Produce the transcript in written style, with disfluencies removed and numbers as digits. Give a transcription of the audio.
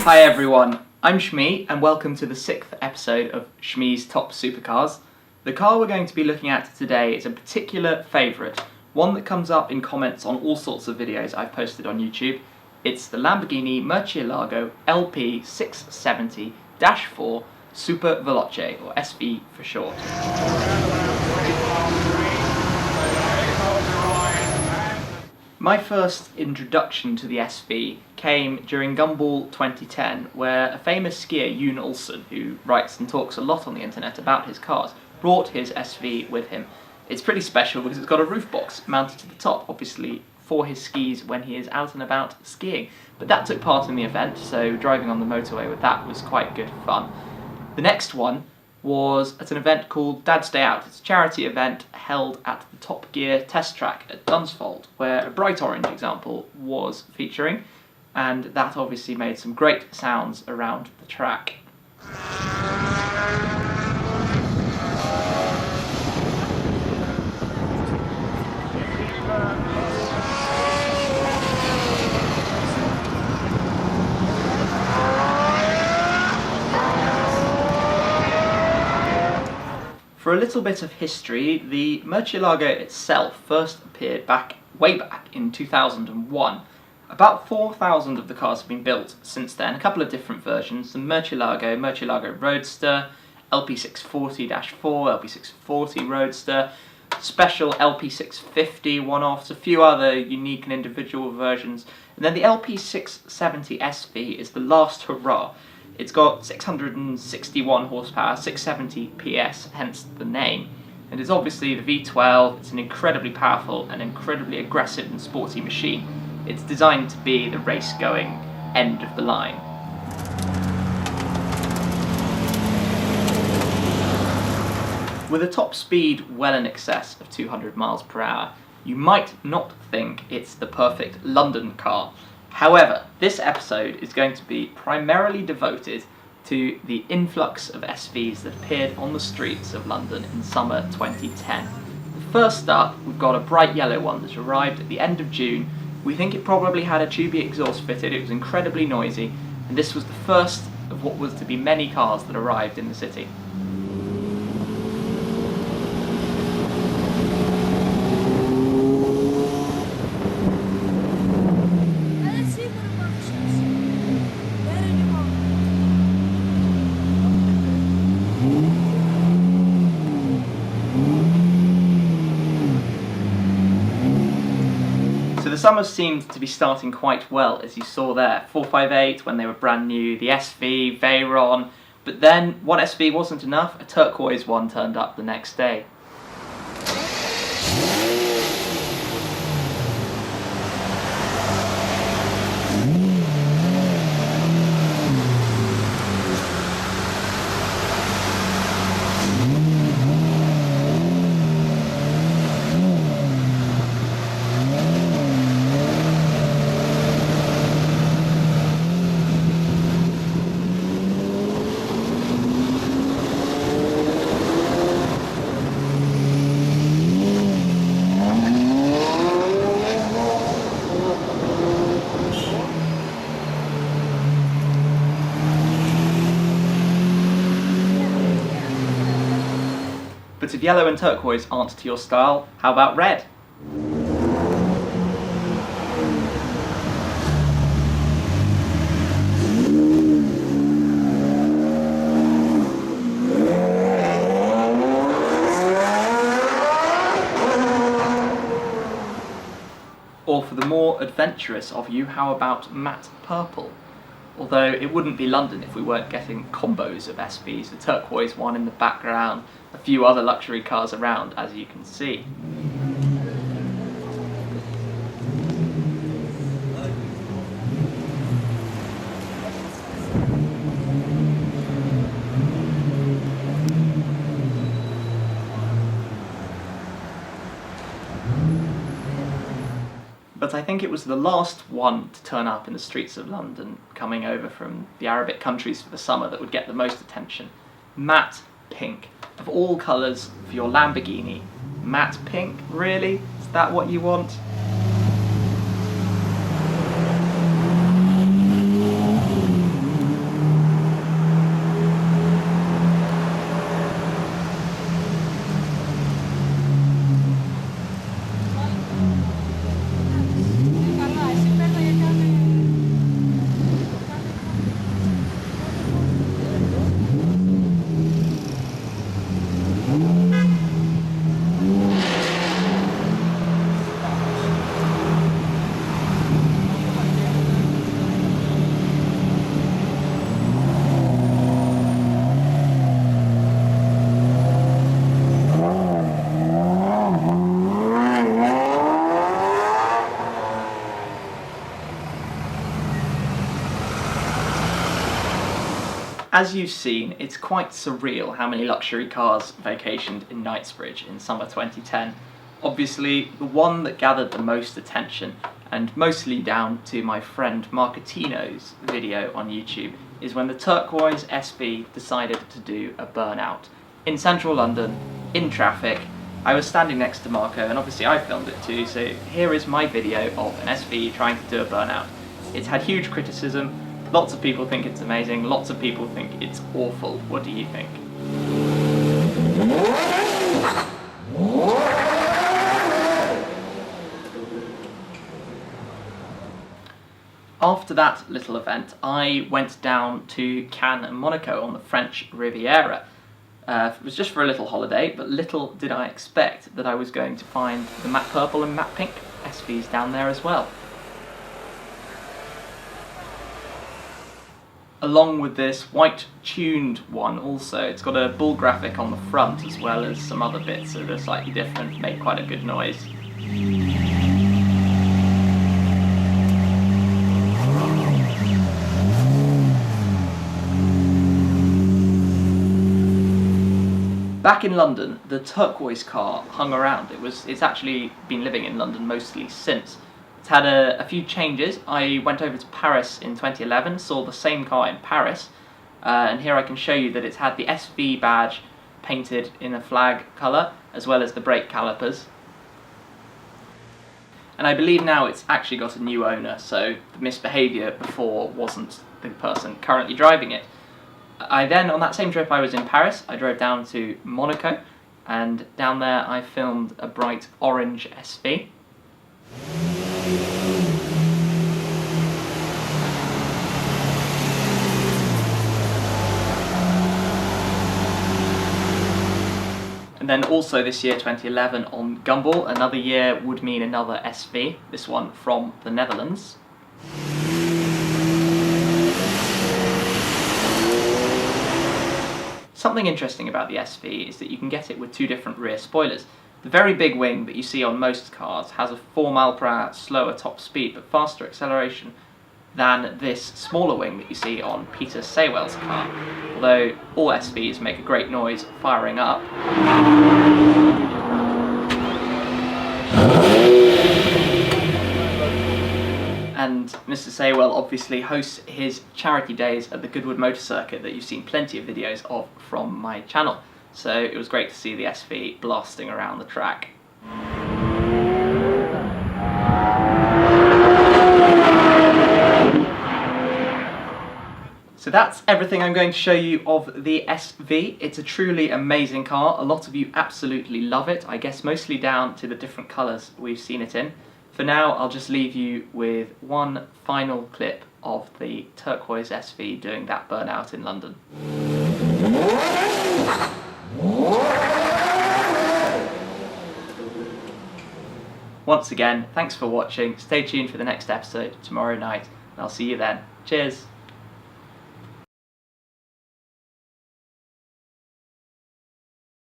Hi everyone, I'm Shmee and welcome to the 6th episode of Shmee's Top Supercars. The car we're going to be looking at today is a particular favourite, one that comes up in comments on all sorts of videos I've posted on YouTube. It's the Lamborghini Murcielago LP670-4 Superveloce, or SV for short. My first introduction to the SV came during Gumball 2010, where a famous skier, Yoon Olsen, who writes and talks a lot on the internet about his cars, brought his SV with him. It's pretty special because it's got a roof box mounted to the top, obviously for his skis when he is out and about skiing. But that took part in the event, so driving on the motorway with that was quite good fun. The next one was at an event called Dad's Day Out. It's a charity event held at the Top Gear test track at Dunsfold, where a bright orange example was featuring, and that obviously made some great sounds around the track. For a little bit of history, the Murcielago itself first appeared way back in 2001. About 4,000 of the cars have been built since then, a couple of different versions: the Murcielago Roadster, LP640-4, LP640 Roadster, special LP650 one-offs, a few other unique and individual versions, and then the LP670 SV is the last hurrah. It's got 661 horsepower, 670 PS, hence the name. And it's obviously the V12, it's an incredibly powerful and incredibly aggressive and sporty machine. It's designed to be the race-going end of the line. With a top speed well in excess of 200 miles per hour, you might not think it's the perfect London car. However, this episode is going to be primarily devoted to the influx of SVs that appeared on the streets of London in summer 2010. First up, we've got a bright yellow one that arrived at the end of June. We think it probably had a tubey exhaust fitted, it was incredibly noisy, and this was the first of what was to be many cars that arrived in the city. So the summer seemed to be starting quite well, as you saw there. 458 when they were brand new, the SV, Veyron, but then one SV wasn't enough, a turquoise one turned up the next day. But if yellow and turquoise aren't to your style, how about red? Or for the more adventurous of you, how about matte purple? Although it wouldn't be London if we weren't getting combos of SVs, the turquoise one in the background, a few other luxury cars around, as you can see. But I think it was the last one to turn up in the streets of London, coming over from the Arabic countries for the summer, that would get the most attention. Matte pink. Of all colours for your Lamborghini, matte pink? Really? Is that what you want? As you've seen, it's quite surreal how many luxury cars vacationed in Knightsbridge in summer 2010. Obviously, the one that gathered the most attention, and mostly down to my friend Marcatino's video on YouTube, is when the turquoise SV decided to do a burnout. In central London, in traffic. I was standing next to Marco, and obviously I filmed it too, so here is my video of an SV trying to do a burnout. It's had huge criticism, lots of people think it's amazing, lots of people think it's awful. What do you think? After that little event, I went down to Cannes and Monaco on the French Riviera. It was just for a little holiday, but little did I expect that I was going to find the matte purple and matte pink SVs down there as well. Along with this white tuned one also, it's got a bull graphic on the front as well as some other bits that are slightly different, make quite a good noise. Back in London, the turquoise car hung around. It's actually been living in London mostly since. It's had a few changes. I went over to Paris in 2011, saw the same car in Paris, and here I can show you that it's had the SV badge painted in a flag colour, as well as the brake calipers. And I believe now it's actually got a new owner, so the misbehaviour before wasn't the person currently driving it. I then, on that same trip I was in Paris, I drove down to Monaco, and down there I filmed a bright orange SV. And then also this year, 2011, on Gumball, another year would mean another SV, this one from the Netherlands. Something interesting about the SV is that you can get it with two different rear spoilers. The very big wing that you see on most cars has a 4 mph slower top speed but faster acceleration than this smaller wing that you see on Peter Saywell's car. Although all SVs make a great noise firing up. And Mr. Saywell obviously hosts his charity days at the Goodwood Motor Circuit that you've seen plenty of videos of from my channel. So it was great to see the SV blasting around the track. So that's everything I'm going to show you of the SV. It's a truly amazing car. A lot of you absolutely love it, I guess mostly down to the different colours we've seen it in. For now, I'll just leave you with one final clip of the turquoise SV doing that burnout in London. Once again, thanks for watching. Stay tuned for the next episode tomorrow night, and I'll see you then. Cheers!